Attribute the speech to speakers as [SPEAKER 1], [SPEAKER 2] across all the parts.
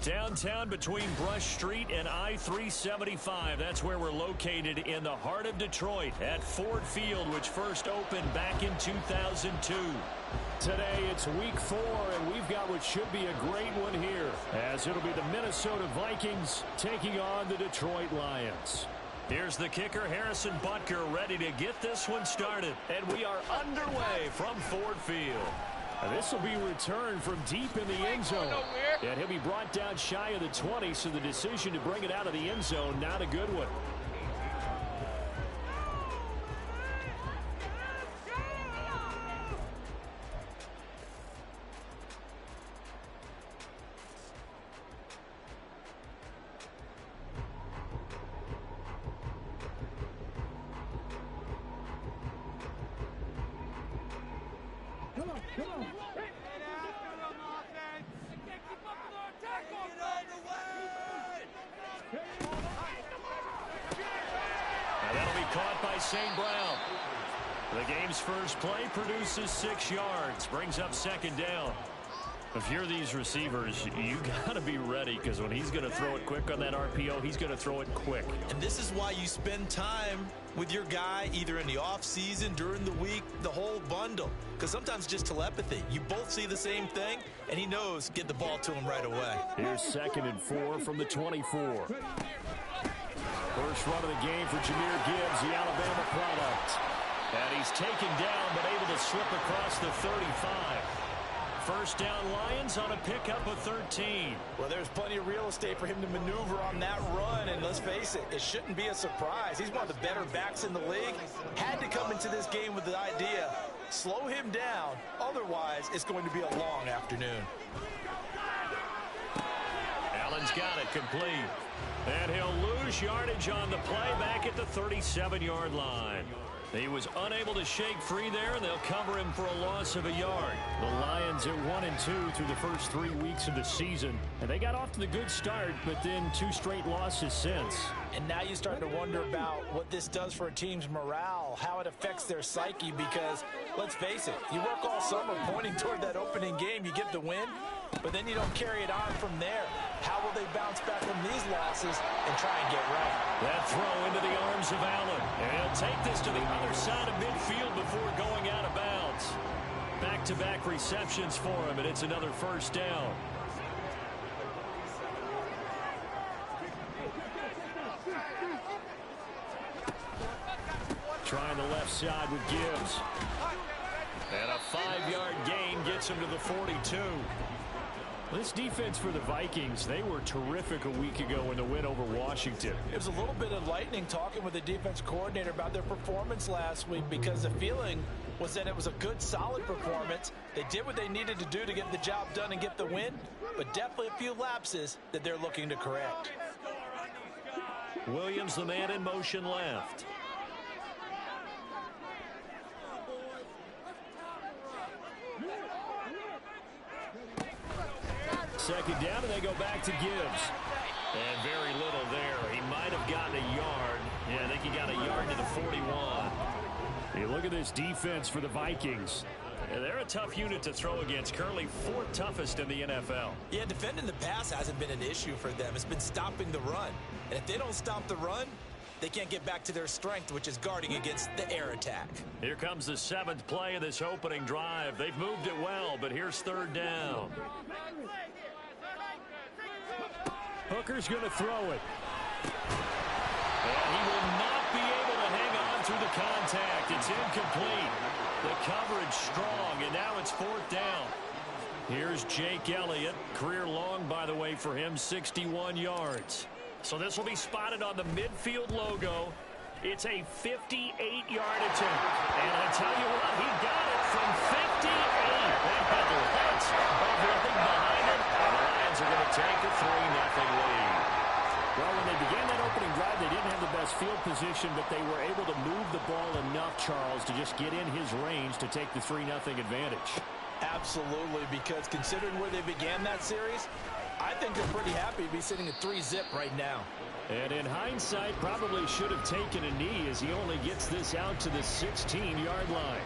[SPEAKER 1] Downtown between Brush Street and I-375. That's where we're located in the heart of Detroit at Ford Field, which first opened back in 2002. Today it's week 4, and we've got what should be a great one here, as it'll be the Minnesota Vikings taking on the Detroit Lions. Here's the kicker, Harrison Butker, ready to get this one started. And we are underway from Ford Field. This will be returned from deep in the end zone. And he'll be brought down shy of the 20, so the decision to bring it out of the end zone, not a good one.
[SPEAKER 2] St. Brown. The game's first play produces 6 yards, brings up second down. If you're these receivers, you got to be ready, because when he's going to throw it quick on that RPO, he's going to throw it quick.
[SPEAKER 3] And this is why you spend time with your guy, either in the offseason, during the week, the whole bundle. Because sometimes just telepathy. You both see the same thing, and he knows get the ball to him right away.
[SPEAKER 1] Here's 2nd and 4 from the 24. First run of the game for Jahmyr Gibbs, the Alabama product. And he's taken down, but able to slip across the 35. First down, Lions on a pickup of 13.
[SPEAKER 4] Well, there's plenty of real estate for him to maneuver on that run, and let's face it, it shouldn't be a surprise. He's one of the better backs in the league. Had to come into this game with the idea, slow him down, otherwise it's going to be a long afternoon.
[SPEAKER 2] Allen's got it complete. And he'll lose yardage on the play back at the 37-yard line. He was unable to shake free there, and they'll cover him for a loss of a yard.
[SPEAKER 1] The Lions are 1-2 through the first 3 weeks of the season. And they got off to the good start, but then 2 straight losses since.
[SPEAKER 4] And now you start to wonder about what this does for a team's morale, how it affects their psyche, because, let's face it, you work all summer pointing toward that opening game, you get the win, but then you don't carry it on from there. How will they bounce back from these losses and try and get right?
[SPEAKER 2] That throw into the arms of Allen. And he'll take this to the other side of midfield before going out of bounds. Back-to-back receptions for him, and it's another first down.
[SPEAKER 1] Trying the left side with Gibbs.
[SPEAKER 2] And a 5-yard gain gets him to the 42.
[SPEAKER 1] This defense for the Vikings, they were terrific a week ago in the win over Washington.
[SPEAKER 4] It was a little bit enlightening talking with the defense coordinator about their performance last week, because the feeling was that it was a good, solid performance. They did what they needed to do to get the job done and get the win, but definitely a few lapses that they're looking to correct.
[SPEAKER 2] Williams, the man in motion left.
[SPEAKER 1] Second down, and they go back to Gibbs.
[SPEAKER 2] And very little there. He might have gotten a yard. Yeah, I think he got a yard to the 41.
[SPEAKER 1] You look at this defense for the Vikings.
[SPEAKER 2] Yeah, they're a tough unit to throw against. Currently 4th toughest in the NFL.
[SPEAKER 3] Yeah, defending the pass hasn't been an issue for them. It's been stopping the run. And if they don't stop the run, they can't get back to their strength, which is guarding against the air attack.
[SPEAKER 2] Here comes the 7th play of this opening drive. They've moved it well, but here's 3rd down.
[SPEAKER 1] Hooker's going to throw it.
[SPEAKER 2] And he will not be able to hang on through the contact. It's incomplete. The coverage strong, and now it's 4th down. Here's Jake Elliott. Career long, by the way, for him, 61 yards. So this will be spotted on the midfield logo. It's a 58-yard attempt. And I tell you what, he got it from 58. They had lots of running behind it, and the Lions are going to take a 3-0 lead.
[SPEAKER 1] Well, when they began that opening drive, they didn't have the best field position, but they were able to move the ball enough, Charles, to just get in his range to take the 3-0 advantage.
[SPEAKER 4] Absolutely, because considering where they began that series, I think they're pretty happy to be sitting at 3-zip right now.
[SPEAKER 1] And in hindsight, probably should have taken a knee, as he only gets this out to the 16-yard line.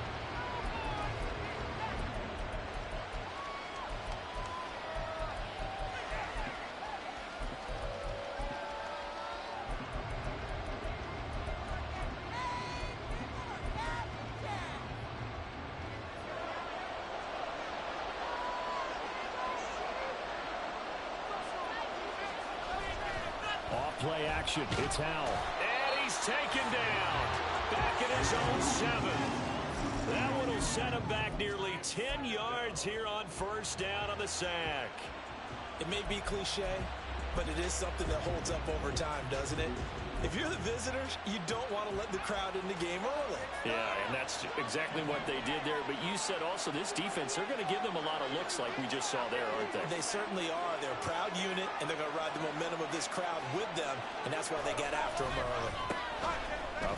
[SPEAKER 1] Play action. It's Howell.
[SPEAKER 2] And he's taken down. Back at his own 7. That one will set him back nearly 10 yards here on first down on the sack.
[SPEAKER 4] It may be cliche, but it is something that holds up over time, doesn't it? If you're the visitors, you don't want to let the crowd in the game early.
[SPEAKER 2] Yeah, and that's exactly what they did there. But you said also this defense, they're going to give them a lot of looks like we just saw there, aren't they?
[SPEAKER 4] They certainly are. They're a proud unit, and they're going to ride the momentum of this crowd with them, and that's why they got after them early.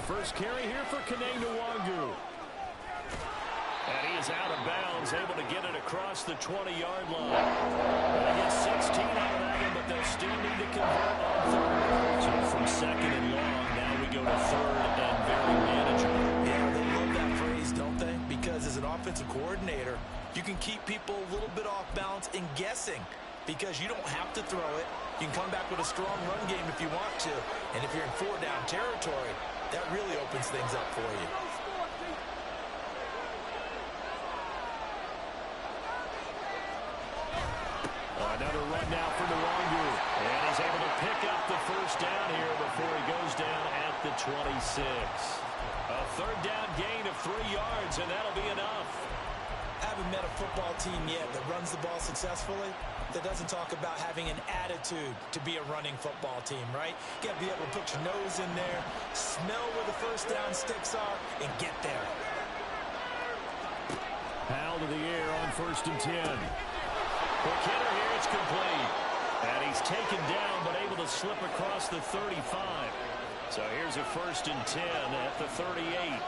[SPEAKER 1] First carry here for Kene Nwangu.
[SPEAKER 2] And he is out of bounds, able to get it across the 20-yard line. They get 16 out of that one, but they'll still need to convert on third. So from second and long, now we go to third and very manageable.
[SPEAKER 4] Yeah, they love that phrase, don't they? Because as an offensive coordinator, you can keep people a little bit off balance and guessing because you don't have to throw it. You can come back with a strong run game if you want to. And if you're in 4-down territory, that really opens things up for you.
[SPEAKER 2] Another run now for Nwangu. And he's able to pick up the first down here before he goes down at the 26. A third down gain of 3 yards, and that'll be enough.
[SPEAKER 4] I haven't met a football team yet that runs the ball successfully that doesn't talk about having an attitude to be a running football team, right? You got to be able to put your nose in there, smell where the first down sticks are, and get there.
[SPEAKER 1] Howell to the air on first and 10.
[SPEAKER 2] Quick hitter here, it's complete. And he's taken down, but able to slip across the 35. So here's a first and 10 at the 38.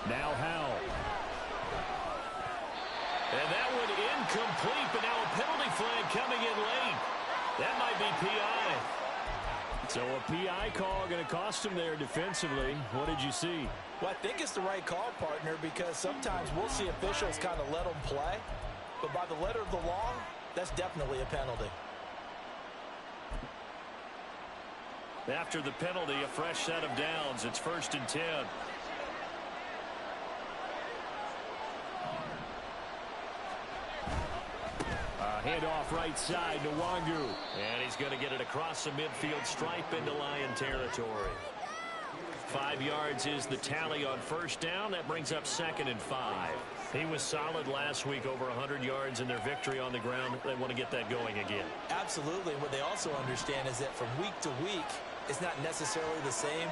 [SPEAKER 1] Now Howell.
[SPEAKER 2] And that one incomplete, but now a penalty flag coming in late. That might be PI.
[SPEAKER 1] So a PI call going to cost him there defensively. What did you see?
[SPEAKER 4] Well, I think it's the right call, partner, because sometimes we'll see officials kind of let them play. But by the letter of the law, that's definitely a penalty.
[SPEAKER 2] After the penalty, a fresh set of downs. It's first and 10.
[SPEAKER 1] Handoff right side to Nwangu.
[SPEAKER 2] And he's going to get it across the midfield stripe into Lion territory. 5 yards is the tally on first down. That brings up second and 5. He was solid last week, over 100 yards in their victory on the ground. They want to get that going again.
[SPEAKER 4] Absolutely. What they also understand is that from week to week, it's not necessarily the same,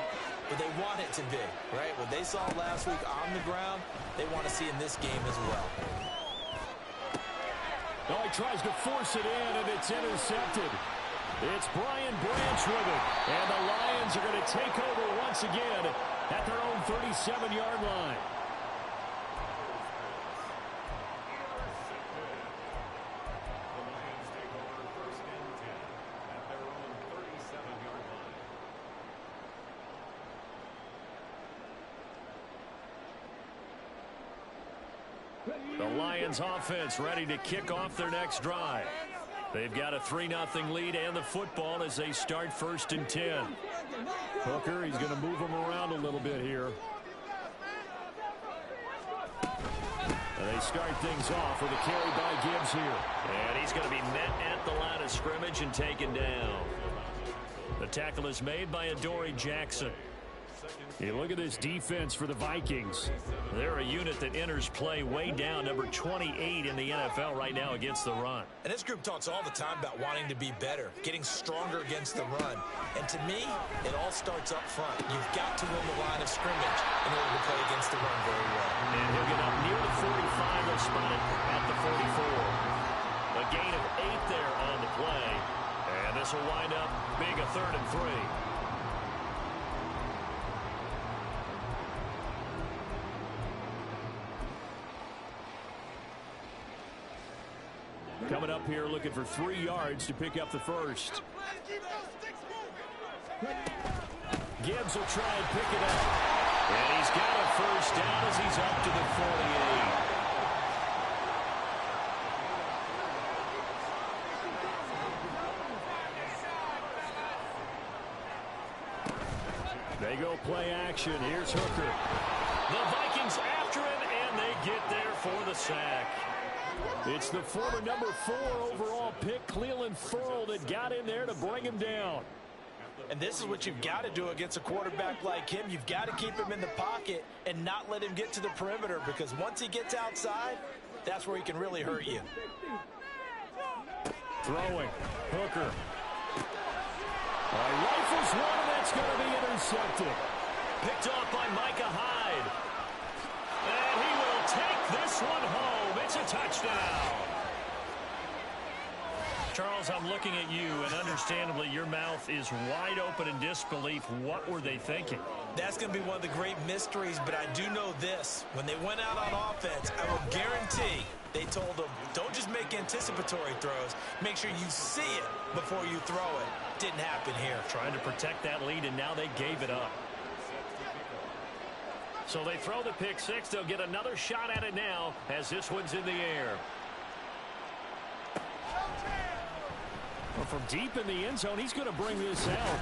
[SPEAKER 4] but they want it to be, right? What they saw last week on the ground, they want to see in this game as well.
[SPEAKER 1] Oh, he tries to force it in, and it's intercepted. It's Brian Branch with it. And the Lions are going to take over once again at their own 37-yard line.
[SPEAKER 2] The Lions offense ready to kick off their next drive. They've got a 3-0 lead and the football as they start first and 10.
[SPEAKER 1] Hooker, he's going to move him around a little bit here.
[SPEAKER 2] And they start things off with a carry by Gibbs here. And he's going to be met at the line of scrimmage and taken down. The tackle is made by Adoree Jackson.
[SPEAKER 1] Hey, look at this defense for the Vikings.
[SPEAKER 2] They're a unit that enters play way down, number 28 in the NFL right now against the run.
[SPEAKER 4] And this group talks all the time about wanting to be better, getting stronger against the run. And to me, it all starts up front. You've got to win the line of scrimmage in order to play against the run very well.
[SPEAKER 2] And he'll get up near the 45. They'll spot it at the 44. A gain of 8 there on the play. And this will wind up being a 3rd and 3.
[SPEAKER 1] Coming up here looking for 3 yards to pick up the first.
[SPEAKER 2] Gibbs will try and pick it up. And he's got a first down as he's up to the 48.
[SPEAKER 1] They go play action. Here's Hooker.
[SPEAKER 2] The Vikings after him, and they get there for the sack.
[SPEAKER 1] It's the former number 4 overall pick, Cleveland Ferrell, that got in there to bring him down.
[SPEAKER 4] And this is what you've got to do against a quarterback like him. You've got to keep him in the pocket and not let him get to the perimeter, because once he gets outside, that's where he can really hurt you.
[SPEAKER 1] Throwing. Hooker. Rifles one, and that's going to be intercepted. Picked off by Micah Hyde. And he will take this one home. It's a touchdown.
[SPEAKER 2] Charles, I'm looking at you, and understandably, your mouth is wide open in disbelief. What were they thinking?
[SPEAKER 3] That's going to be one of the great mysteries, but I do know this. When they went out on offense, I will guarantee they told them, don't just make anticipatory throws. Make sure you see it before you throw it. Didn't happen here.
[SPEAKER 2] Trying to protect that lead, and now they gave it up. So they throw the pick six. They'll get another shot at it now as this one's in the air. Well, from deep in the end zone, he's going to bring this out.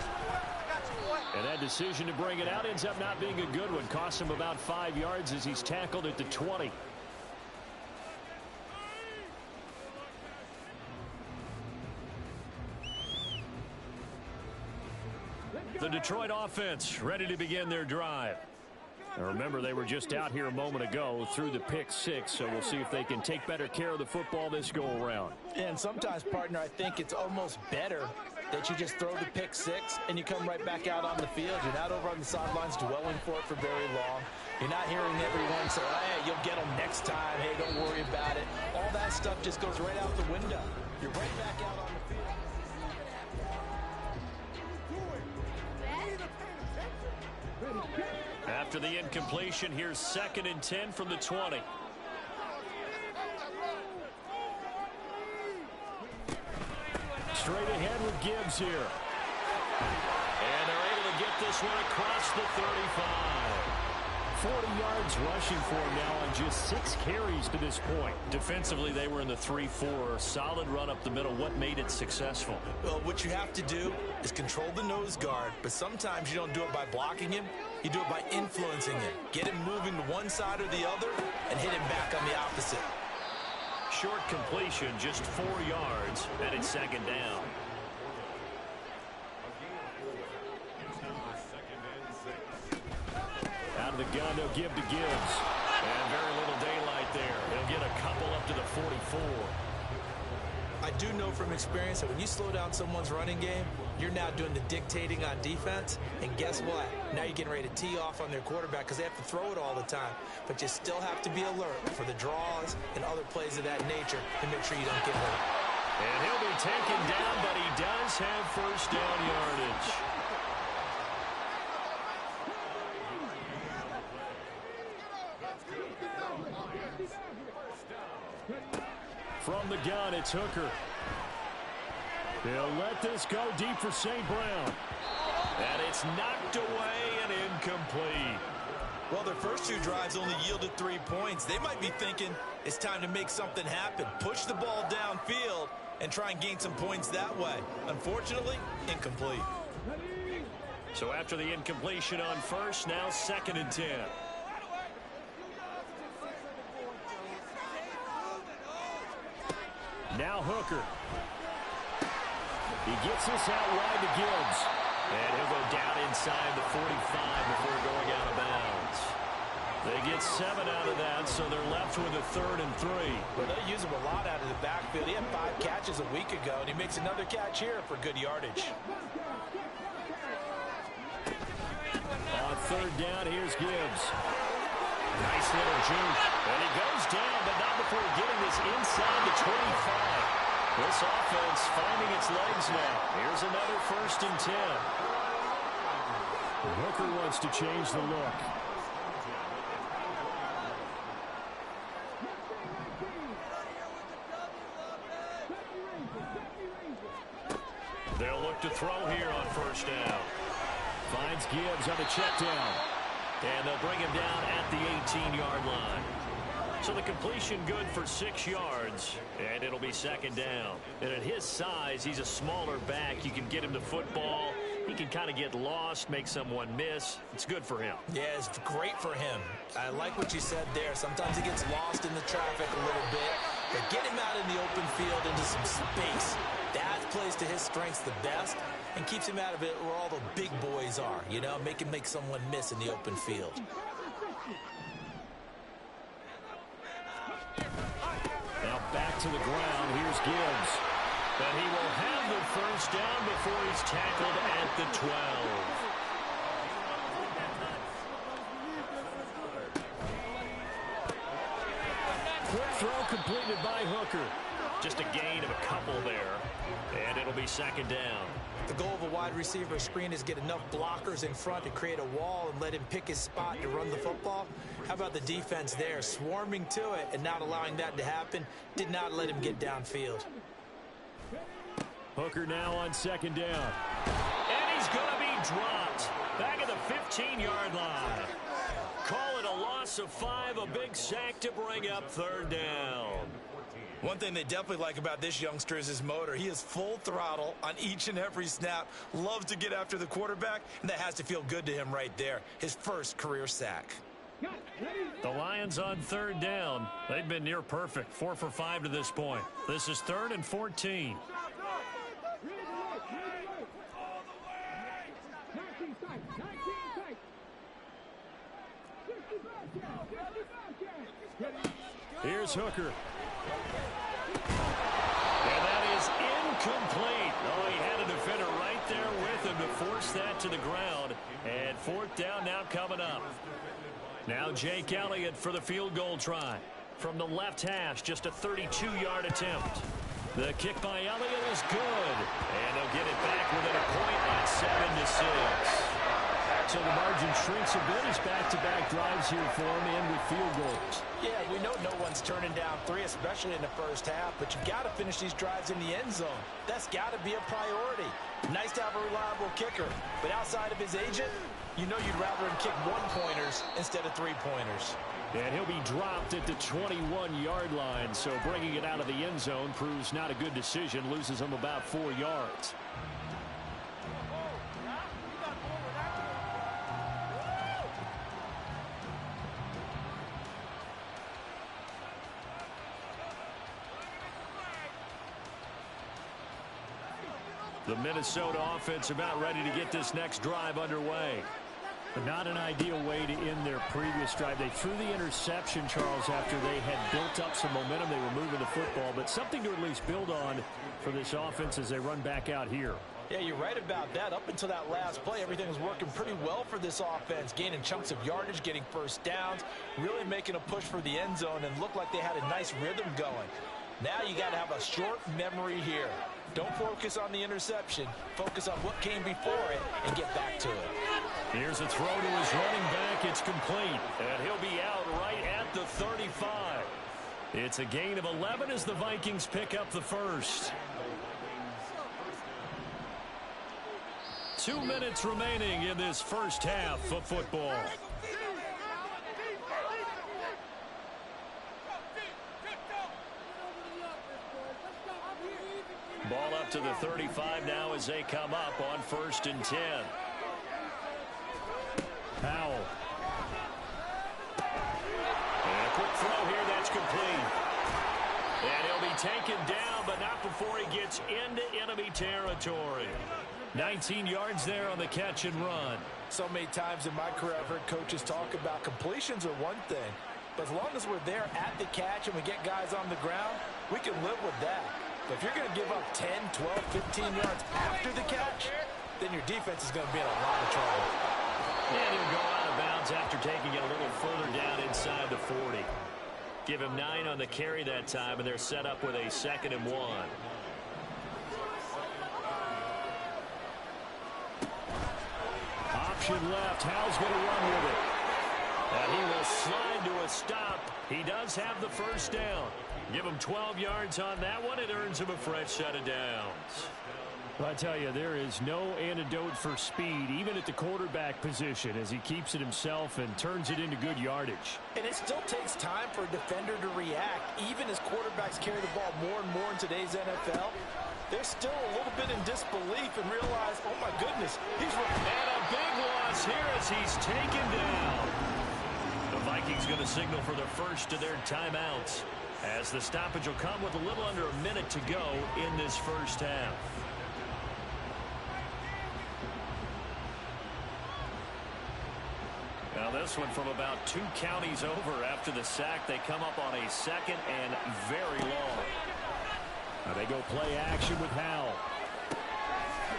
[SPEAKER 2] And that decision to bring it out ends up not being a good one. Costs him about 5 yards as he's tackled at the 20. The Detroit offense ready to begin their drive. Now remember, they were just out here a moment ago through the pick six, so we'll see if they can take better care of the football this go-around.
[SPEAKER 4] And sometimes, partner, I think it's almost better that you just throw the pick six and you come right back out on the field. You're not over on the sidelines dwelling for it for very long. You're not hearing everyone say, hey, you'll get them next time. Hey, don't worry about it. All that stuff just goes right out the window. You're right back out on the field.
[SPEAKER 2] After the incompletion, here's 2nd and 10 from the 20. Straight ahead with Gibbs here. And they're able to get this one across the 35. 40 yards rushing for him now on just 6 carries to this point. Defensively, they were in the 3-4. Solid run up the middle. What made it successful?
[SPEAKER 3] Well, what you have to do is control the nose guard, but sometimes you don't do it by blocking him. You do it by influencing him. Get him moving to one side or the other and hit him back on the opposite.
[SPEAKER 2] Short completion, just 4 yards, and it's 2nd down. Out of the gun, they'll give to Gibbs. And very little daylight there. They'll get a couple up to the 44.
[SPEAKER 3] I do know from experience that when you slow down someone's running game, you're now doing the dictating on defense. And guess what? Now you're getting ready to tee off on their quarterback because they have to throw it all the time. But you still have to be alert for the draws and other plays of that nature to make sure you don't get hurt.
[SPEAKER 2] And he'll be taken down, but he does have first down yardage. From the gun, it's Hooker. They'll let this go deep for St. Brown. And it's knocked away and incomplete.
[SPEAKER 3] Well, their first 2 drives only yielded 3 points. They might be thinking it's time to make something happen. Push the ball downfield and try and gain some points that way. Unfortunately, incomplete.
[SPEAKER 2] So after the incompletion on first, now 2nd and 10. Now Hooker. He gets this out wide to Gibbs. And he'll go down inside the 45 before going out of bounds. They get 7 out of that, so they're left with a 3rd and 3.
[SPEAKER 4] Well, they use him a lot out of the backfield. He had 5 catches a week ago, and he makes another catch here for good yardage.
[SPEAKER 2] On 3rd down, here's Gibbs. Nice little juke. And he goes down, but not before getting this inside the 25. This offense finding its legs now. Here's another 1st and 10.
[SPEAKER 1] Hooker wants to change the look.
[SPEAKER 2] They'll look to throw here on 1st down.
[SPEAKER 1] Finds Gibbs on the check down.
[SPEAKER 2] And they'll bring him down at the 18-yard line. So the completion good for 6 yards, and it'll be 2nd down. And at his size, he's a smaller back. You can get him the football. He can kind of get lost, make someone miss. It's good for him.
[SPEAKER 3] Yeah, it's great for him. I like what you said there. Sometimes he gets lost in the traffic a little bit. But get him
[SPEAKER 4] plays to his strengths the best and keeps him out of it where all the big boys are, you know, make someone miss in the open field.
[SPEAKER 1] Now back to the ground. Here's Gibbs. But he will have the first down before he's tackled at the 12. Quick throw completed by Hooker. Just a gain of a couple there. And it'll be second down.
[SPEAKER 4] The goal of a wide receiver screen is get enough blockers in front to create a wall and let him pick his spot to run the football. How about the defense there, swarming to it and not allowing that to happen? Did not let him get downfield.
[SPEAKER 1] Hooker now on second down. And he's going to be dropped. Back at the 15-yard line. Call it a loss of 5, a big sack to bring up third down.
[SPEAKER 3] One thing they definitely like about this youngster is his motor. He is full throttle on each and every snap, loves to get after the quarterback, and that has to feel good to him right there. His first career sack.
[SPEAKER 1] The Lions on third down. They've been near perfect, 4 for 5 to this point. This is 3rd and 14. Here's Hooker. And that is incomplete. Oh, he had a defender right there with him to force that to the ground. And 4th down now coming up. Now Jake Elliott for the field goal try. From the left hash, just a 32-yard attempt. The kick by Elliott is good. And they'll get it back within a point at 7-6. So the margin shrinks a bit as back-to-back drives here for him in with field goals.
[SPEAKER 4] Yeah, we know no one's turning down 3, especially in the first half, but you've got to finish these drives in the end zone. That's got to be a priority. Nice to have a reliable kicker, but outside of his agent, you know you'd rather him kick 1-pointers instead of 3-pointers.
[SPEAKER 1] And he'll be dropped at the 21-yard line, so bringing it out of the end zone proves not a good decision, loses him about 4 yards. The Minnesota offense about ready to get this next drive underway. But not an ideal way to end their previous drive. They threw the interception, Charles, after they had built up some momentum. They were moving the football, but something to at least build on for this offense as they run back out here.
[SPEAKER 4] Yeah, you're right about that. Up until that last play, everything was working pretty well for this offense, gaining chunks of yardage, getting first downs, really making a push for the end zone, and looked like they had a nice rhythm going. Now you got to have a short memory here. Don't focus on the interception. Focus on what came before it and get back to it.
[SPEAKER 1] Here's a throw to his running back. It's complete. And he'll be out right at the 35. It's a gain of 11 as the Vikings pick up the first. 2 minutes remaining in this first half of football. Ball up to the 35 now as they come up on 1st and 10. Powell. And a quick throw here, that's complete. And he'll be taken down, but not before he gets into enemy territory. 19 yards there on the catch and run.
[SPEAKER 4] So many times in my career I've heard coaches talk about completions are one thing, but as long as we're there at the catch and we get guys on the ground, we can live with that. But if you're going to give up 10, 12, 15 yards after the catch, then your defense is going to be in a lot of trouble.
[SPEAKER 1] And he'll go out of bounds after taking it a little further down inside the 40. Give him 9 on the carry that time, and they're set up with a 2nd and 1. Option left. Howell's going to run with it. And he will slide to a stop. He does have the first down. Give him 12 yards on that one. It earns him a fresh set of downs. Well, I tell you, there is no antidote for speed, even at the quarterback position, as he keeps it himself and turns it into good yardage.
[SPEAKER 4] And it still takes time for a defender to react. Even as quarterbacks carry the ball more and more in today's NFL, they're still a little bit in disbelief and realize, oh, my goodness, he's running.
[SPEAKER 1] And a big loss here as he's taken down. The Vikings going to signal for their first of their timeouts, as the stoppage will come with a little under a minute to go in this first half. This one from about 2 counties over after the sack. They come up on a 2nd and very long.
[SPEAKER 2] Now they go play action with Howell.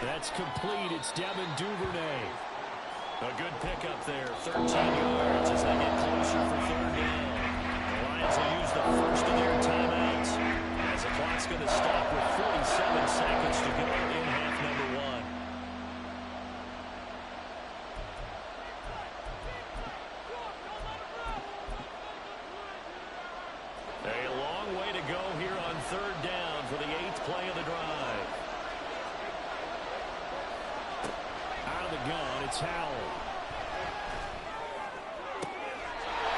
[SPEAKER 2] That's complete. It's Devin Duvernay.
[SPEAKER 1] A good pickup there. 13 yards as they get closer for 3rd down. The Lions will use the first of their timeouts as the clock's going to stop with 47 seconds to go in half number 1. A long way to go here on 3rd down for the 8th play of the drive.
[SPEAKER 2] Out of the gun, it's Howell.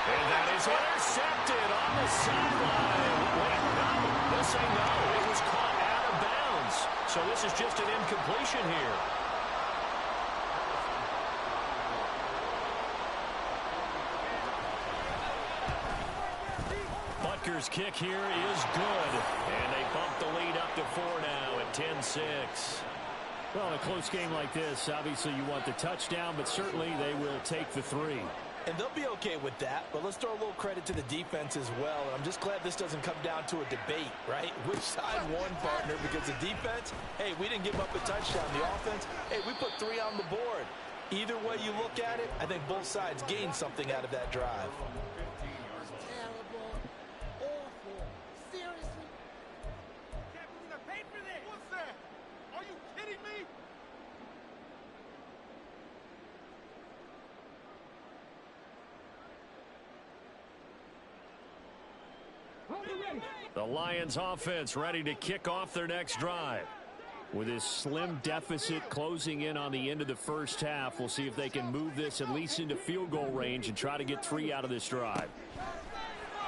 [SPEAKER 1] And that is intercepted on the sideline. Wait, no. They'll say no. It was caught out of bounds. So this is just an incompletion here. Butker's kick here is good. And they bump the lead up to 4 now at 10-6.
[SPEAKER 2] Well, in a close game like this, obviously you want the touchdown, but certainly they will take the 3.
[SPEAKER 4] And they'll be okay with that, but let's throw a little credit to the defense as well. And I'm just glad this doesn't come down to a debate, right? Which side won, partner? Because the defense, hey, we didn't give up a touchdown. The offense, hey, we put 3 on the board. Either way you look at it, I think both sides gained something out of that drive.
[SPEAKER 1] The Lions offense ready to kick off their next drive.
[SPEAKER 2] With this slim deficit closing in on the end of the first half, we'll see if they can move this at least into field goal range and try to get 3 out of this drive.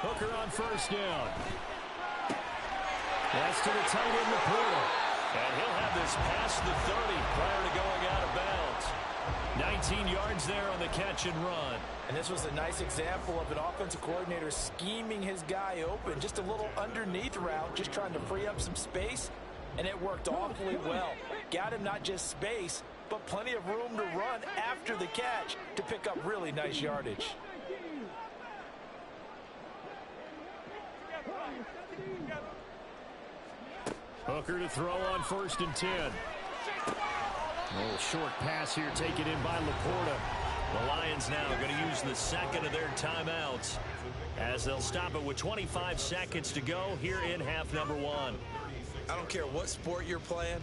[SPEAKER 1] Hooker on 1st down. That's to the tight end, Laporta. And he'll have this past the 30 prior to going out of bounds. 19 yards there on the catch and run.
[SPEAKER 4] And this was a nice example of an offensive coordinator scheming his guy open. Just a little underneath route, just trying to free up some space. And it worked awfully well. Got him not just space, but plenty of room to run after the catch to pick up really nice yardage.
[SPEAKER 2] Hooker to throw on 1st and 10. A little short pass here taken in by Laporta.
[SPEAKER 1] The Lions now going to use the 2nd of their timeouts as they'll stop it with 25 seconds to go here in half number 1.
[SPEAKER 3] I don't care what sport you're playing.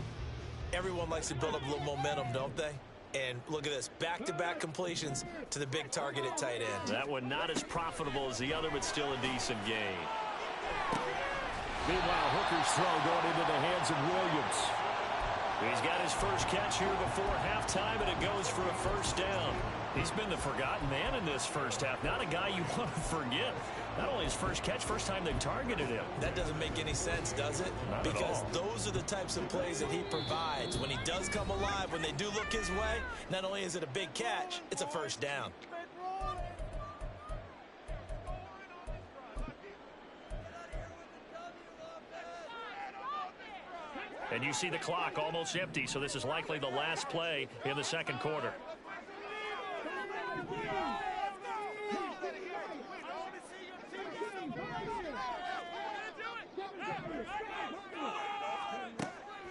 [SPEAKER 3] Everyone likes to build up a little momentum, don't they? And look at this, back-to-back completions to the big target at tight end.
[SPEAKER 1] That one not as profitable as the other, but still a decent gain.
[SPEAKER 2] Meanwhile, Hooker's throw going into the hands of Williams.
[SPEAKER 1] He's got his first catch here before halftime, and it goes for a 1st down. He's been the forgotten man in this first half. Not a guy you want to forget. Not only his first catch, first time they targeted him.
[SPEAKER 3] That doesn't make any sense, does it?
[SPEAKER 1] Not
[SPEAKER 3] because
[SPEAKER 1] at all.
[SPEAKER 3] Those are the types of plays that he provides. When he does come alive, when they do look his way, not only is it a big catch, it's a 1st down.
[SPEAKER 1] And you see the clock almost empty, so this is likely the last play in the 2nd quarter.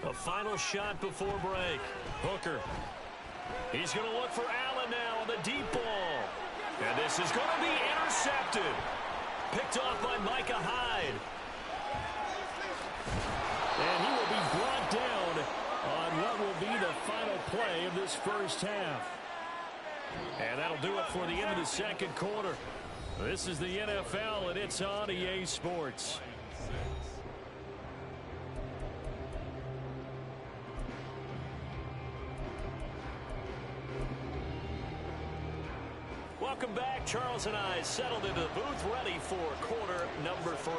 [SPEAKER 1] A final shot before break. Hooker. He's going to look for Allen now on the deep ball. And this is going to be intercepted. Picked off by Micah Hyde.
[SPEAKER 2] And he will be brought down on what will be the final play of this first half.
[SPEAKER 1] And that'll do it for the end of the 2nd quarter. This is the NFL, and it's on EA Sports. Welcome back. Charles and I settled into the booth, ready for quarter number 3.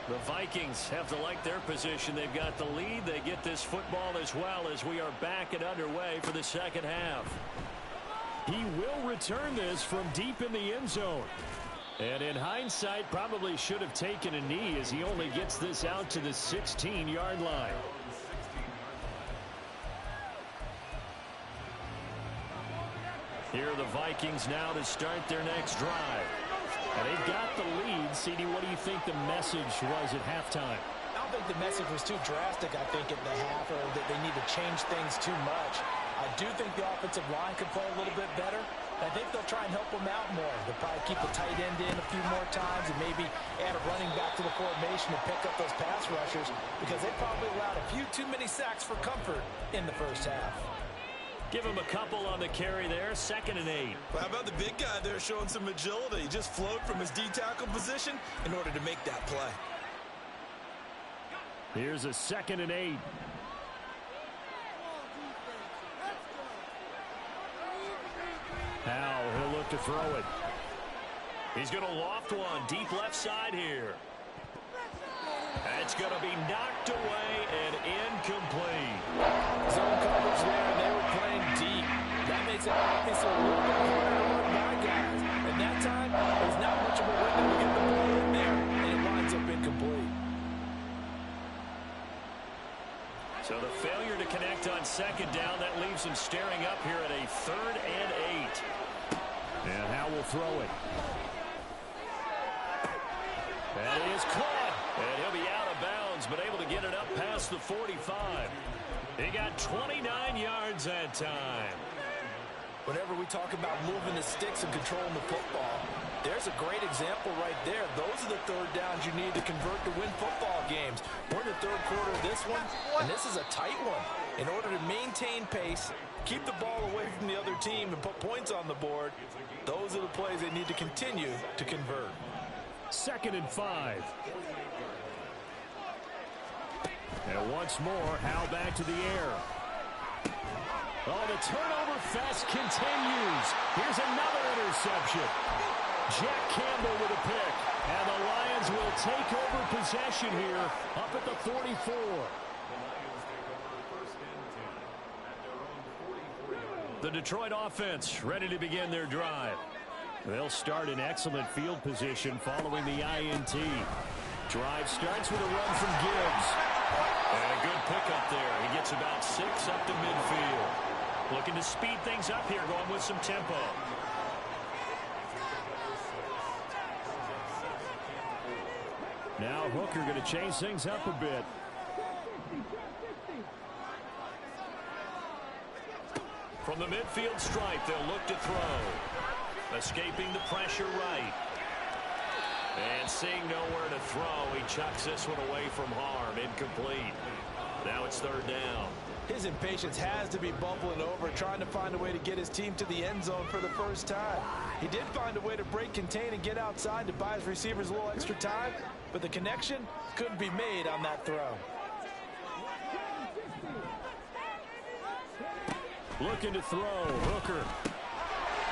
[SPEAKER 1] The Vikings have to like their position. They've got the lead. They get this football as well as we are back and underway for the 2nd half.
[SPEAKER 2] He will return this from deep in the end zone. And in hindsight, probably should have taken a knee as he only gets this out to the 16-yard line.
[SPEAKER 1] Here are the Vikings now to start their next drive. And they've got the lead. CD, what do you think the message was at halftime?
[SPEAKER 4] I don't think the message was too drastic, I think, at the half, or that they need to change things too much. I do think the offensive line could play a little bit better. I think they'll try and help them out more. They'll probably keep the tight end in a few more times and maybe add a running back to the formation to pick up those pass rushers, because they probably allowed a few too many sacks for comfort in the first half.
[SPEAKER 1] Give him a couple on the carry there. 2nd and 8.
[SPEAKER 3] Well, how about the big guy there showing some agility? He just flowed from his D-tackle position in order to make that play.
[SPEAKER 1] Here's a 2nd and 8. Now he'll look to throw it. He's going to loft one deep left side here. It's going to be knocked away and incomplete.
[SPEAKER 4] Zone coverage there, and they were playing deep. That makes it obviously a little bit harder to run by guys. And that time, there's not much of a window to get the ball in there, and it lines up incomplete.
[SPEAKER 1] So the failure to connect on 2nd down, that leaves him staring up here at a 3rd and 8. And Howe will throw it. That is caught. And he'll be out of bounds, but able to get it up past the 45. He got 29 yards that time.
[SPEAKER 4] Whenever we talk about moving the sticks and controlling the football, there's a great example right there. Those are the 3rd downs you need to convert to win football games. We're in the 3rd quarter of this one, and this is a tight one. In order to maintain pace, keep the ball away from the other team, and put points on the board, those are the plays they need to continue to convert.
[SPEAKER 1] 2nd and 5. And once more, Howe back to the air. Oh, the turnover fest continues. Here's another interception. Jack Campbell with a pick. And the Lions will take over possession here up at the 44. The Detroit offense ready to begin their drive. They'll start in excellent field position following the INT. Drive starts with a run from Gibbs. And a good pickup there. He gets about 6 up to midfield. Looking to speed things up here, going with some tempo. Now Hooker going to change things up a bit. From the midfield stripe, they'll look to throw. Escaping the pressure right. And seeing nowhere to throw, he chucks this one away from harm. Incomplete. Now it's 3rd down.
[SPEAKER 4] His impatience has to be bubbling over, trying to find a way to get his team to the end zone for the first time. He did find a way to break, contain, and get outside to buy his receivers a little extra time, but the connection couldn't be made on that throw.
[SPEAKER 1] Looking to throw. Hooker.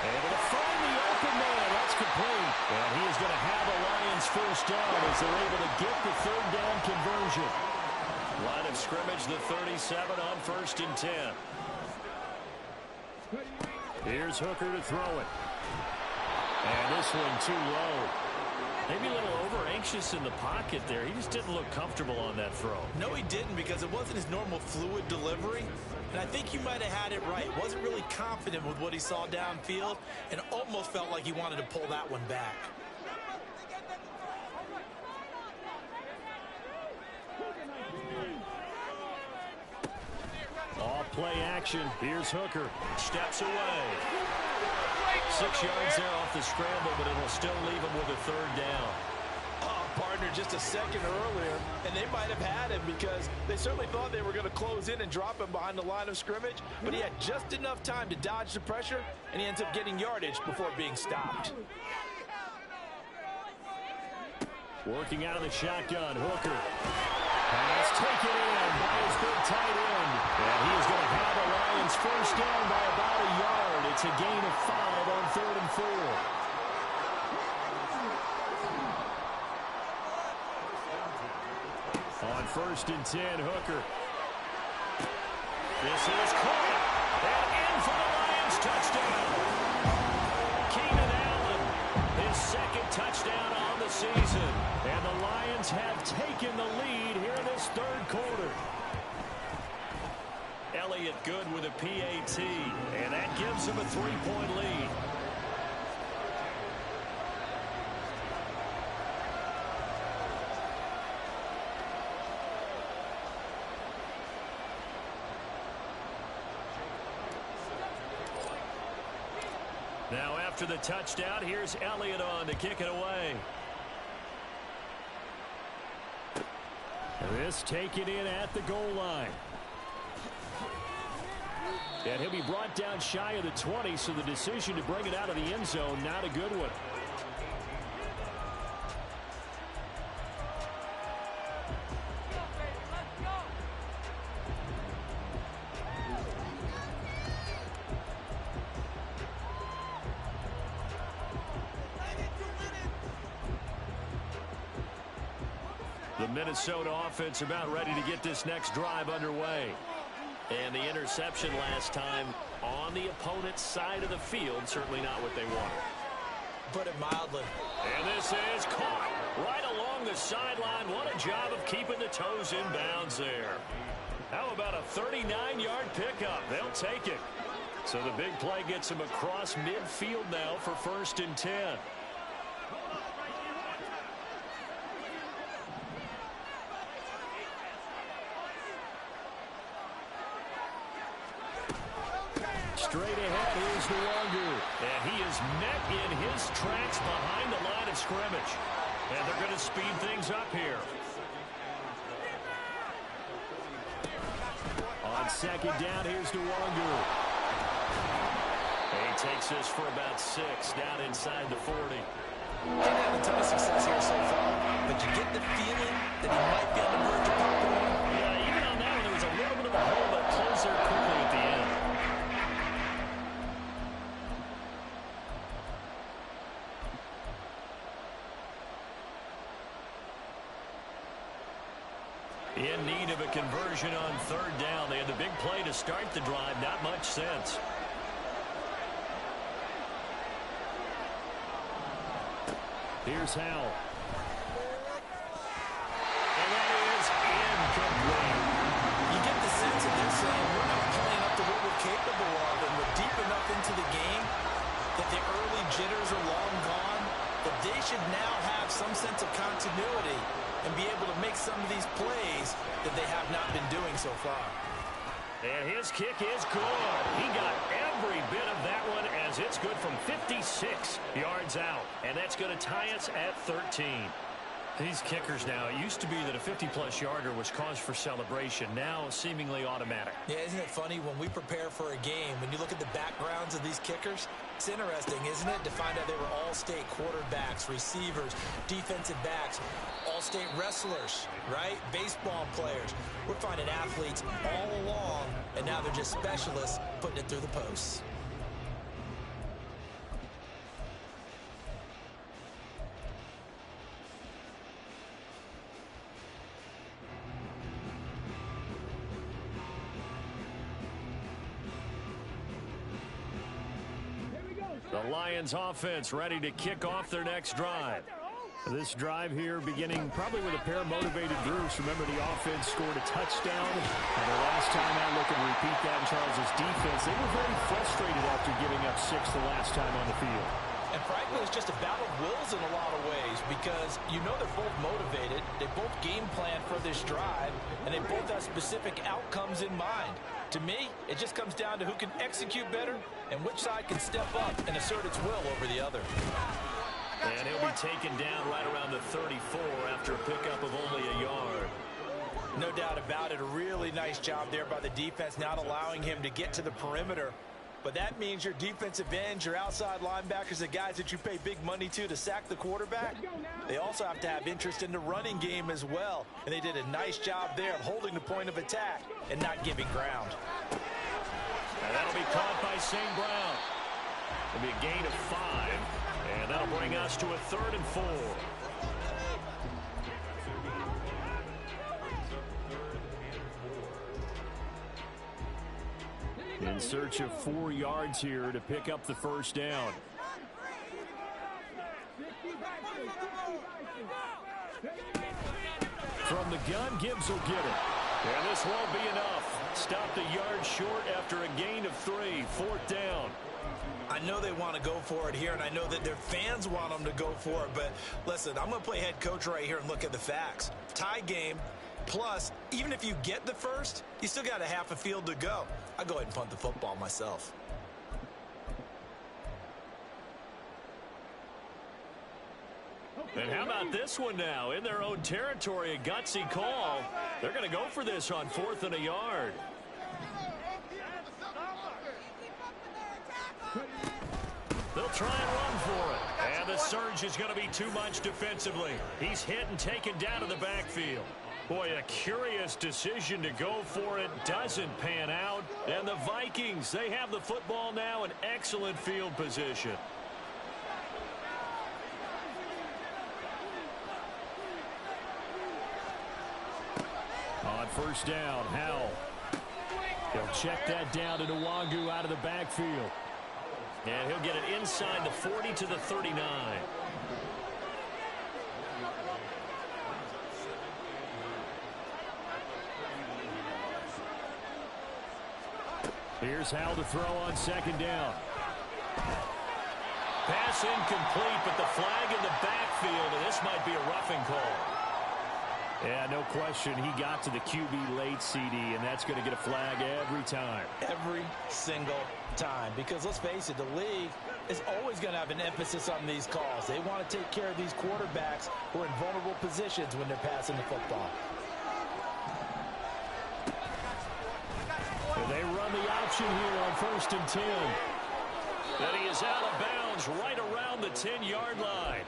[SPEAKER 1] Able to find the open man. That's complete. And he is going to have a Lions first down as they're able to get the 3rd down conversion. Line of scrimmage, the 37 on 1st and 10. Here's Hooker to throw it. And this one too low. Maybe a little over-anxious in the pocket there. He just didn't look comfortable on that throw.
[SPEAKER 3] No, he didn't, because it wasn't his normal fluid delivery. And I think he might have had it right. Wasn't really confident with what he saw downfield and almost felt like he wanted to pull that one back.
[SPEAKER 1] Off play action. Here's Hooker. Steps away. 6 yards there off the scramble, but it'll still leave him with a 3rd down.
[SPEAKER 4] Partner just a second earlier, and they might have had him because they certainly thought they were going to close in and drop him behind the line of scrimmage, but he had just enough time to dodge the pressure, and he ends up getting yardage before being stopped.
[SPEAKER 1] Working out of the shotgun, Hooker. Pass taken in by his big tight end. And he is going to have the Lions first down by about a yard. It's a gain of 5 on 3rd and 4. On 1st and 10, Hooker. This is caught. And in for the Lions touchdown. Keenan Allen, his 2nd touchdown on the season. And the Lions have taken the lead here in this 3rd quarter. Elliott good with a PAT, and that gives him a 3-point lead. Now after the touchdown, here's Elliott on to kick it away. This taken in at the goal line. And he'll be brought down shy of the 20, so the decision to bring it out of the end zone, not a good one. The Minnesota offense about ready to get this next drive underway. And the interception last time on the opponent's side of the field, certainly not what they wanted.
[SPEAKER 4] Put it mildly.
[SPEAKER 1] And this is caught right along the sideline. What a job of keeping the toes in bounds there. How about a 39-yard pickup? They'll take it. So the big play gets him across midfield now for 1st and 10. Straight ahead, here's the longer. And he is met in his tracks behind the line of scrimmage. And they're going to speed things up here. On 2nd down, here's the longer. He takes this for about 6 down inside the 40.
[SPEAKER 4] Didn't have a ton of success here so far, but you get the feeling that he might be on the verge of popping one.
[SPEAKER 1] Yeah, even on that one, there was a little bit of a hole that closed there quickly at the end. In need of a conversion on 3rd down. They had the big play to start the drive. Not much sense. Here's Howell. And that is incomplete.
[SPEAKER 4] You get the sense that they're saying we're not playing up to what we're capable of, and we're deep enough into the game that the early jitters are long gone, that they should now have some sense of continuity and be able to make some of these plays that they have not been doing so far.
[SPEAKER 1] And his kick is good. He got every bit of that one as it's good from 56 yards out. And that's going to tie us at 13. These kickers now, it used to be that a 50-plus yarder was cause for celebration. Now seemingly automatic.
[SPEAKER 4] Yeah, isn't it funny when we prepare for a game, when you look at the backgrounds of these kickers, it's interesting, isn't it, to find out they were all-state quarterbacks, receivers, defensive backs, all-state wrestlers, right? Baseball players. We're finding athletes all along, and now they're just specialists putting it through the posts.
[SPEAKER 1] The Lions offense ready to kick off their next drive. This drive here beginning probably with a pair of motivated Bruce. Remember, the offense scored a touchdown. And the last time I look and repeat that in Charles's defense, they were very frustrated after giving up 6 the last time on the field.
[SPEAKER 4] And frankly, it's just a battle of wills in a lot of ways because you know they're both motivated. They both game plan for this drive, and they both have specific outcomes in mind. To me, it just comes down to who can execute better and which side can step up and assert its will over the other.
[SPEAKER 1] And he'll be taken down right around the 34 after a pickup of only a yard.
[SPEAKER 4] No doubt about it. A really nice job there by the defense, not allowing him to get to the perimeter. But that means your defensive ends, your outside linebackers, the guys that you pay big money to sack the quarterback, they also have to have interest in the running game as well. And they did a nice job there of holding the point of attack and not giving ground.
[SPEAKER 1] And that'll be caught by St. Brown. It'll be a gain of 5. And that'll bring us to a 3rd and 4. In search of 4 yards here to pick up the 1st down. From the gun, Gibbs will get it. And this won't be enough. Stopped a yard short after a gain of 3. 4th down.
[SPEAKER 3] I know they want to go for it here, and I know that their fans want them to go for it. But listen, I'm going to play head coach right here and look at the facts. Tie game, plus, even if you get the first, you still got a half a field to go. I'll go ahead and punt the football myself.
[SPEAKER 1] And how about this one now? In their own territory, a gutsy call. They're going to go for this on 4th and a yard. They'll try and run for it. And the surge is going to be too much defensively. He's hit and taken down to the backfield. Boy, a curious decision to go for it. Doesn't pan out. And the Vikings, they have the football now in excellent field position. On 1st down, Howell. He'll check that down to Nwangu out of the backfield. And he'll get it inside the 40 to the 39. Here's Howell to throw on 2nd down. Pass incomplete, but the flag in the backfield, and this might be a roughing call. Yeah, no question. He got to the QB late, CD, and that's going to get a flag every time.
[SPEAKER 4] Every single time. Because let's face it, the league is always going to have an emphasis on these calls. They want to take care of these quarterbacks who are in vulnerable positions when they're passing the football.
[SPEAKER 1] And they run the option here on 1st and 10. And he is out of bounds right around the 10-yard line.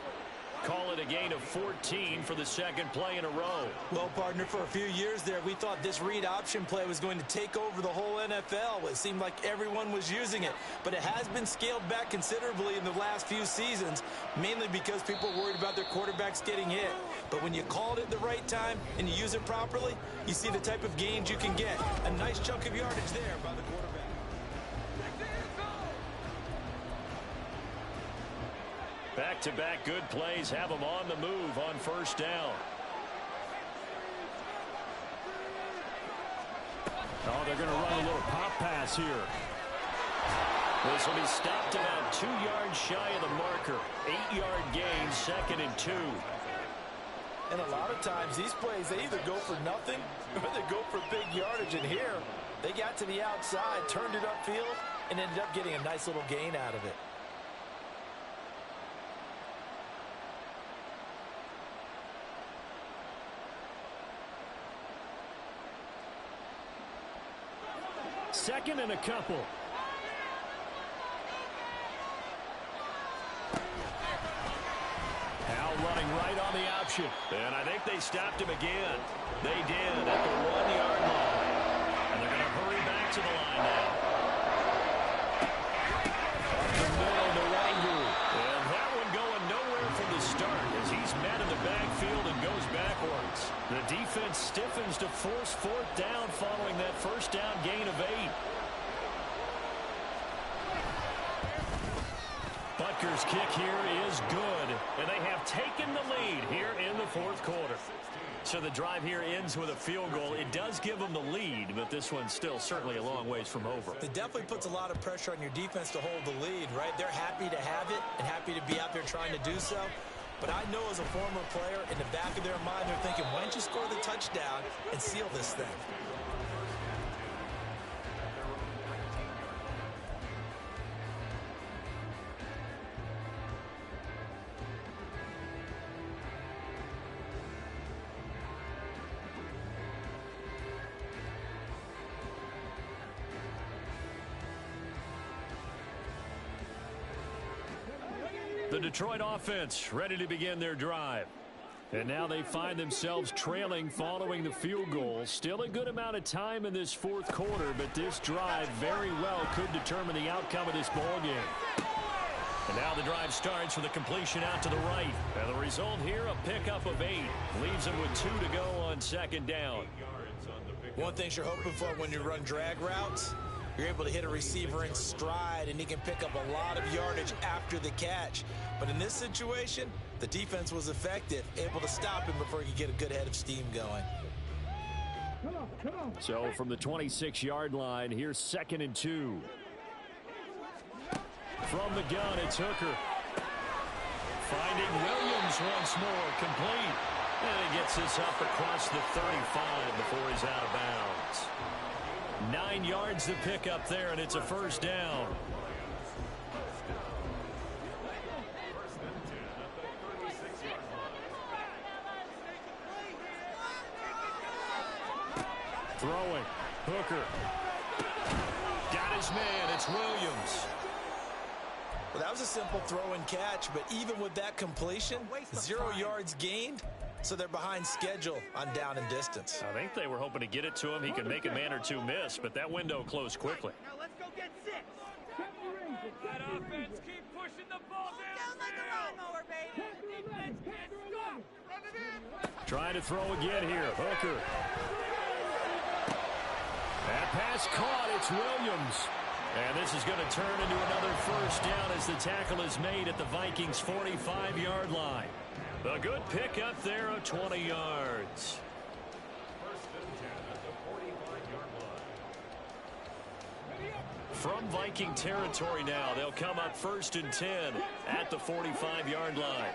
[SPEAKER 1] Call it a gain of 14 for the 2nd play in a row.
[SPEAKER 3] Well, partner, for a few years there, we thought this read option play was going to take over the whole NFL. It seemed like everyone was using it. But it has been scaled back considerably in the last few seasons, mainly because people are worried about their quarterbacks getting hit. But when you call it at the right time and you use it properly, you see the type of gains you can get. A nice chunk of yardage there by the quarterback.
[SPEAKER 1] Back-to-back good plays have them on the move on 1st down. Oh, they're going to run a little pop pass here. This will be stopped about 2 yards shy of the marker. 8-yard gain, 2nd and 2.
[SPEAKER 4] And a lot of times these plays, they either go for nothing or they go for big yardage. And here, they got to the outside, turned it upfield, and ended up getting a nice little gain out of it.
[SPEAKER 1] Second and a couple. Howell running right on the option. And I think they stopped him again. They did at the 1-yard line. And they're going to hurry back to the line now. Up the middle to Nwangu. And that one going nowhere from the start as he's met in the backfield and goes backwards. The defense stiffens to force 4th down following that 1st down gain of 8. Butker's kick here is good, and they have taken the lead here in the 4th quarter. So the drive here ends with a field goal. It does give them the lead, but this one's still certainly a long ways from over.
[SPEAKER 3] It definitely puts a lot of pressure on your defense to hold the lead, right? They're happy to have it and happy to be out there trying to do so. But I know as a former player, in the back of their mind, they're thinking, why don't you score the touchdown and seal this thing?
[SPEAKER 1] The Detroit offense ready to begin their drive. And now they find themselves trailing following the field goal. Still a good amount of time in this 4th quarter, but this drive very well could determine the outcome of this ball game. And now the drive starts with a completion out to the right. And the result here, a pickup of 8. Leaves them with 2 to go on 2nd down.
[SPEAKER 3] One thing you're hoping for when you run drag routes, you're able to hit a receiver in stride, and he can pick up a lot of yardage after the catch. But in this situation, the defense was effective, able to stop him before he could get a good head of steam going.
[SPEAKER 1] So from the 26-yard line, here's 2nd and 2. From the gun, it's Hooker. Finding Williams once more, complete. And he gets this up across the 35 before he's out of bounds. 9 yards to pick up there, and it's a first down. Throwing. Hooker. Got his man. It's Williams.
[SPEAKER 3] Well, that was a simple throw and catch, but even with that completion, 0 yards gained, so they're behind schedule on down and distance.
[SPEAKER 1] I think they were hoping to get it to him. He could make a man or two miss, but that window closed quickly.
[SPEAKER 2] Now let's go get 6. That offense keep pushing the ball down like a lawnmower, baby. Defense can't stop. Run it in.
[SPEAKER 1] Trying to throw again here. Hooker. That pass caught. It's Williams. And this is going to turn into another first down as the tackle is made at the Vikings' 45-yard line. A good pickup there of 20 yards. From Viking territory now, they'll come up 1st and 10 at the 45-yard line.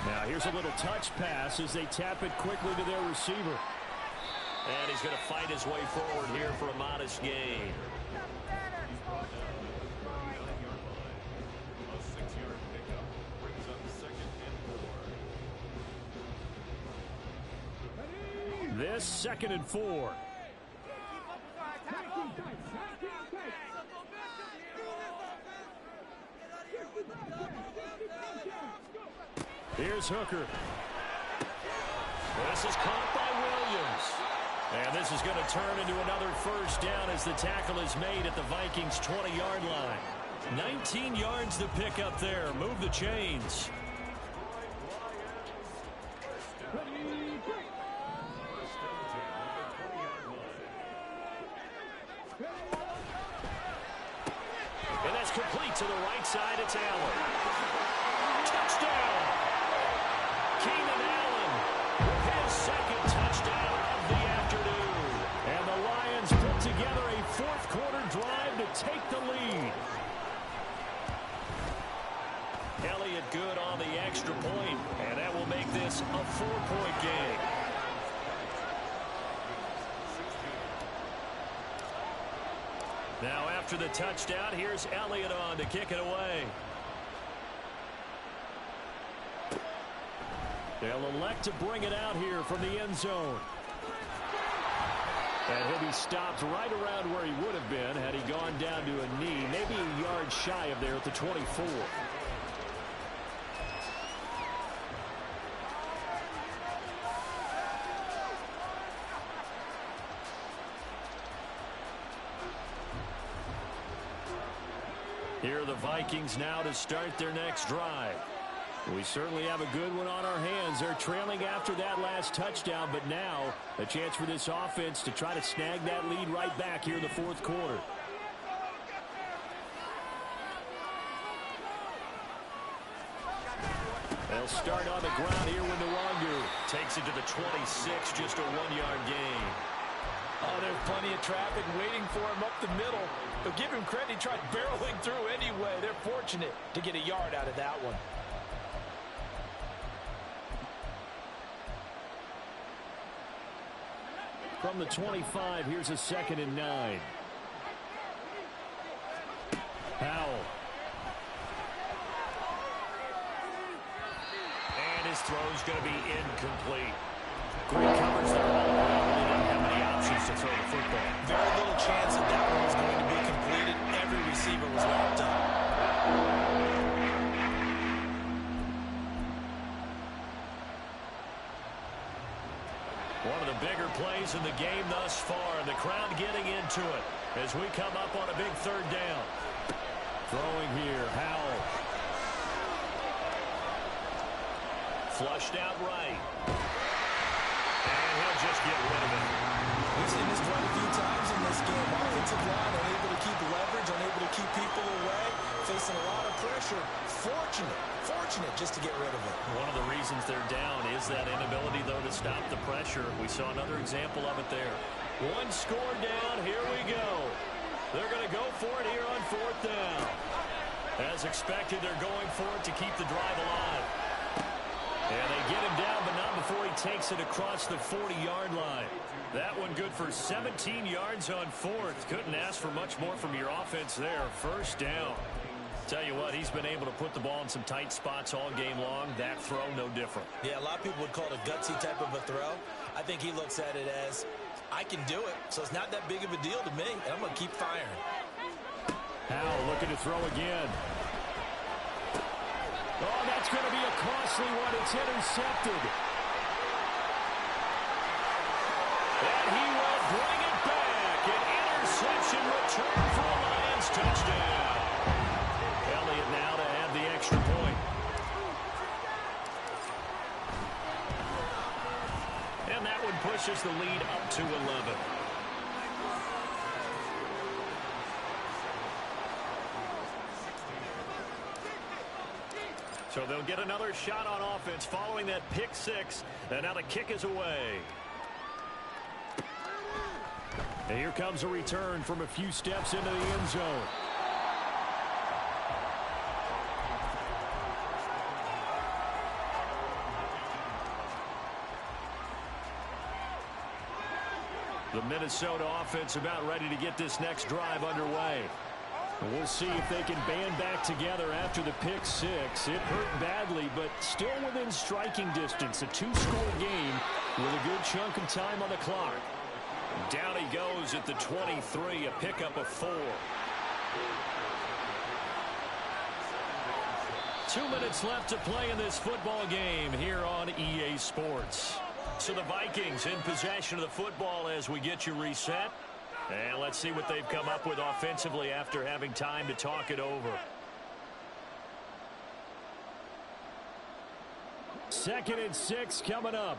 [SPEAKER 1] Now here's a little touch pass as they tap it quickly to their receiver. And he's going to fight his way forward here for a modest gain. This 2nd and 4. Here's Hooker. This is caught by Williams. And this is going to turn into another first down as the tackle is made at the Vikings' 20-yard line. 19 yards to pick up there. Move the chains. And that's complete to the right side. It's Allen. Touchdown! Keenan Allen with his 2nd touchdown of the afternoon. And the Lions put together a 4th-quarter drive to take the lead. Elliott good on the extra point, and that will make this a 4-point game. Now after the touchdown, here's Elliott on to kick it away. They'll elect to bring it out here from the end zone. And he'll be stopped right around where he would have been had he gone down to a knee, maybe a yard shy of there at the 24. Here are the Vikings now to start their next drive. We certainly have a good one on our hands. They're trailing after that last touchdown, but now a chance for this offense to try to snag that lead right back here in the 4th quarter. They'll start on the ground here with Nwangu. Takes it to the 26, just a 1-yard gain.
[SPEAKER 4] Oh, there's plenty of traffic waiting for him up the middle. But give him credit, he tried barreling through anyway. They're fortunate to get a yard out of that one.
[SPEAKER 1] From the 25, here's a 2nd and 9. Powell. And his throw's going to be incomplete. Great coverage there all around. They didn't have many options to throw the football.
[SPEAKER 3] Very little chance that that one was going to be completed. Every receiver was locked up.
[SPEAKER 1] One of the bigger plays in the game thus far. The crowd getting into it as we come up on a big 3rd down. Throwing here, Howell. Flushed out right. And he'll just get rid of it.
[SPEAKER 3] We've seen this quite a few times in this game. Offensive line unable to keep leverage, unable to keep people away.
[SPEAKER 4] facing a lot of pressure. Fortunate just to get rid of it.
[SPEAKER 1] One of the reasons they're down is that inability, though, to stop the pressure. We saw another example of it there. One score down. Here we go. They're going to go for it here on fourth down. As expected, they're going for it to keep the drive alive. And they get him down, but not before he takes it across the 40-yard line. That one good for 17 yards on fourth. Couldn't ask for much more from your offense there. First down. Tell you what, he's been able to put the ball in some tight spots all game long. That throw, no different.
[SPEAKER 4] Yeah, a lot of people would call it a gutsy type of a throw. I think he looks at it as, I can do it, so it's not that big of a deal to me, and I'm going to keep firing.
[SPEAKER 1] Howell looking to throw again. Oh, that's going to be a costly one. It's intercepted. And he will bring it back. An interception return for a Lions touchdown. Elliott now to add the extra point. And that one pushes the lead up to 11. So they'll get another shot on offense following that pick six. And now the kick is away. And here comes a return from a few steps into the end zone. The Minnesota offense about ready to get this next drive underway. We'll see if they can band back together after the pick six. It hurt badly, but still within striking distance. A two-score game with a good chunk of time on the clock. Down he goes at the 23, a pickup of 4. 2 minutes left to play in this football game here on EA Sports. So the Vikings in possession of the football as we get you reset. And let's see what they've come up with offensively after having time to talk it over. 2nd and 6 coming up.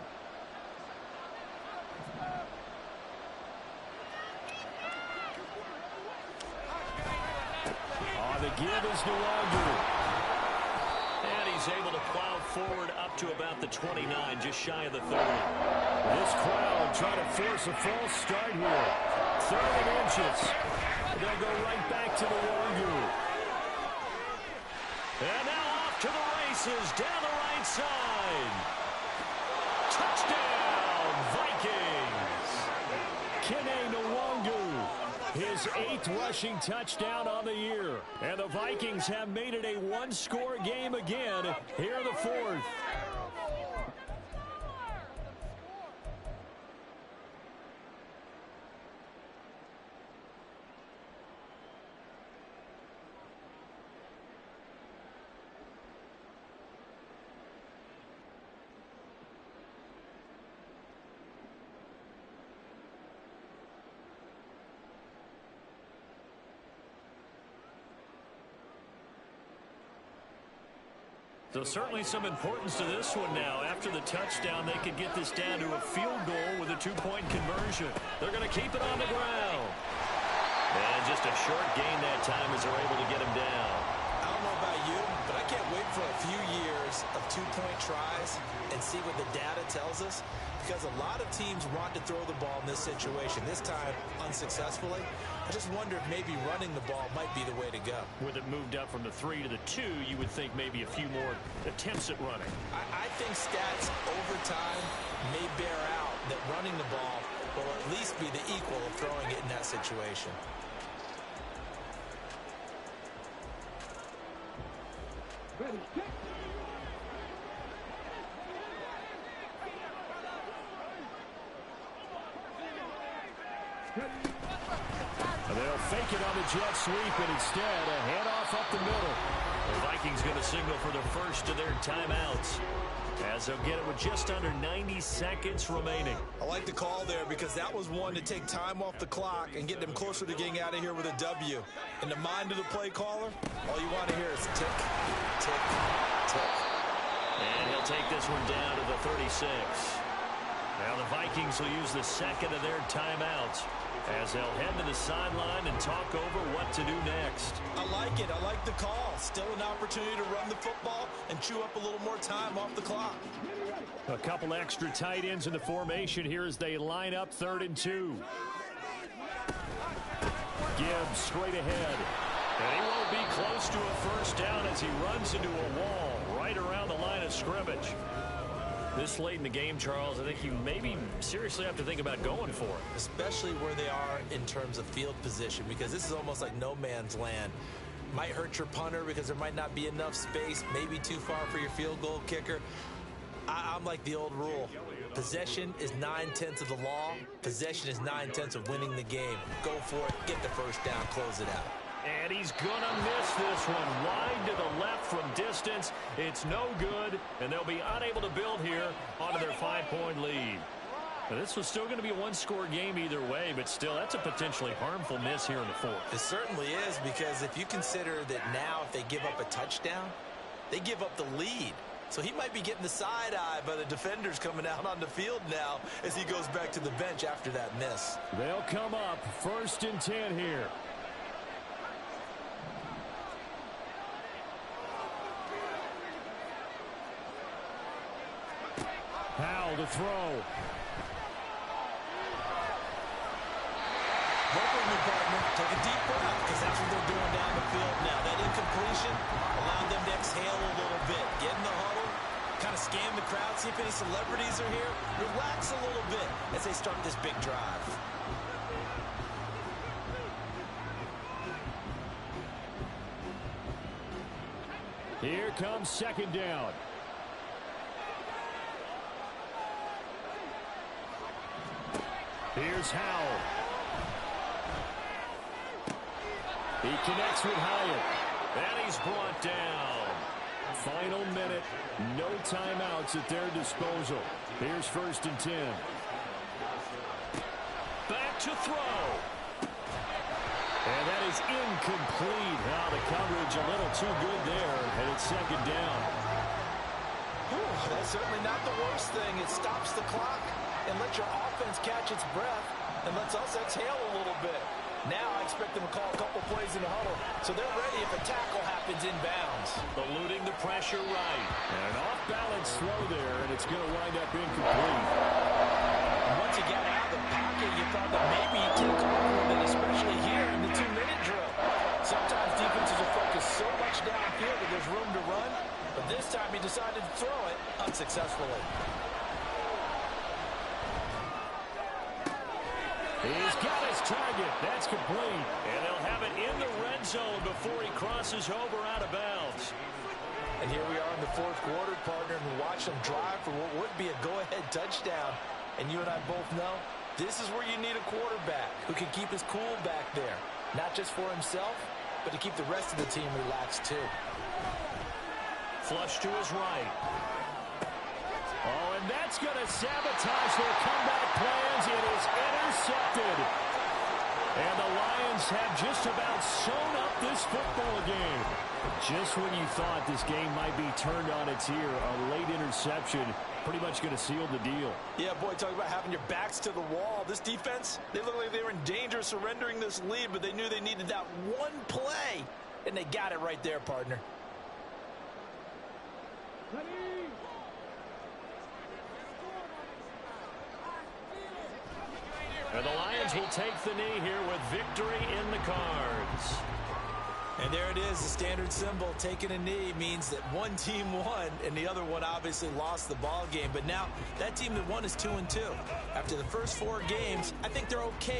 [SPEAKER 1] The give is no longer. And he's able to plow forward up to about the 29, just shy of the 30. This crowd trying to force a false start here. 3rd and inches. They'll go right back to the Wangu. And now off to the races down the right side. Touchdown, Vikings. Kene Nwangu. His 8th rushing touchdown on the year. And the Vikings have made it a one-score game again here in the 4th. So certainly some importance to this one now. After the touchdown, they could get this down to a field goal with a 2-point conversion. They're going to keep it on the ground. And just a short gain that time as they're able to get him down.
[SPEAKER 4] I don't know about you, but I can't wait for a few years of 2-point tries and see what the data tells us. Because a lot of teams want to throw the ball in this situation. This time, unsuccessfully. I just wonder if maybe running the ball might be the way to go.
[SPEAKER 1] With it moved up from the 3 to the 2, you would think maybe a few more attempts at running.
[SPEAKER 4] I think stats over time may bear out that running the ball will at least be the equal of throwing it in that situation.
[SPEAKER 1] They'll fake it on the jet sweep, and instead a handoff up the middle. The Vikings going to signal for the first of their timeouts as they'll get it with just under 90 seconds remaining.
[SPEAKER 3] I like the call there because that was one to take time off the clock and get them closer to getting out of here with a W. In the mind of the play caller, all you want to hear is tick, tick, tick.
[SPEAKER 1] And he'll take this one down to the 36. Now the Vikings Vikings will use the second of their timeouts as they'll head to the sideline and talk over what to do next.
[SPEAKER 3] I like it. I like the call. Still an opportunity to run the football and chew up a little more time off the clock.
[SPEAKER 1] A couple extra tight ends in the formation here as they line up 3rd and 2. Gibbs straight ahead. And he won't be close to a first down as he runs into a wall right around the line of scrimmage. This late in the game, Charles, I think you maybe seriously have to think about going for it.
[SPEAKER 3] Especially where they are in terms of field position, because this is almost like no man's land. Might hurt your punter because there might not be enough space, maybe too far for your field goal kicker. I'm like the old rule. Possession is 9/10 of the law. Possession is 9/10 of winning the game. Go for it, get the first down, close it out.
[SPEAKER 1] And he's going to miss this one wide to the left from distance. It's no good, and they'll be unable to build here onto their 5-point lead. Now, this was still going to be a one-score game either way, but still, that's a potentially harmful miss here in the 4th.
[SPEAKER 3] It certainly is, because if you consider that now if they give up a touchdown, they give up the lead. So he might be getting the side eye by the defenders coming out on the field now as he goes back to the bench after that miss.
[SPEAKER 1] They'll come up 1st and 10 here. Powell to throw.
[SPEAKER 3] Work with me, partner. Take a deep breath, because that's what they're doing down the field now. That incompletion allowed them to exhale a little bit. Get in the huddle, kind of scan the crowd, see if any celebrities are here. Relax a little bit as they start this big drive.
[SPEAKER 1] Here comes 2nd down. Here's Howell. He connects with Hyatt. And he's brought down. Final minute. No timeouts at their disposal. Here's 1st and 10. Back to throw. And that is incomplete. Now the coverage a little too good there. And it's 2nd down.
[SPEAKER 4] That's certainly not the worst thing. It stops the clock and lets your offense catch its breath and lets us exhale a little bit. Now I expect them to call a couple plays in the huddle, so they're ready if a tackle happens inbounds.
[SPEAKER 1] Eluding the pressure right. And an off-balance throw there, and it's going to wind up incomplete.
[SPEAKER 4] And once you got out of the pocket, you thought that maybe you'd take off with it, especially here in the 2-minute drill. Sometimes defenses will focus so much downfield that there's room to run, but this time he decided to throw it unsuccessfully.
[SPEAKER 1] He's got his target. That's complete. And they'll have it in the red zone before he crosses over out of bounds.
[SPEAKER 4] And here we are in the 4th quarter, partner, and we watch them drive for what would be a go-ahead touchdown. And you and I both know this is where you need a quarterback who can keep his cool back there. Not just for himself, but to keep the rest of the team relaxed too.
[SPEAKER 1] Flush to his right. Oh, and that's going to sabotage their comeback plans. It is intercepted. And the Lions have just about sewn up this football game. Just when you thought this game might be turned on its ear, a late interception pretty much going to seal the deal.
[SPEAKER 4] Yeah, boy, talk about having your backs to the wall. This defense, they look like they were in danger of surrendering this lead, but they knew they needed that one play, and they got it right there, partner.
[SPEAKER 1] And the Lions will take the knee here with victory in the cards.
[SPEAKER 3] And there it is, the standard symbol. Taking a knee means that one team won and the other one obviously lost the ball game. But now that team that won is 2-2. After the first 4 games, I think they're okay.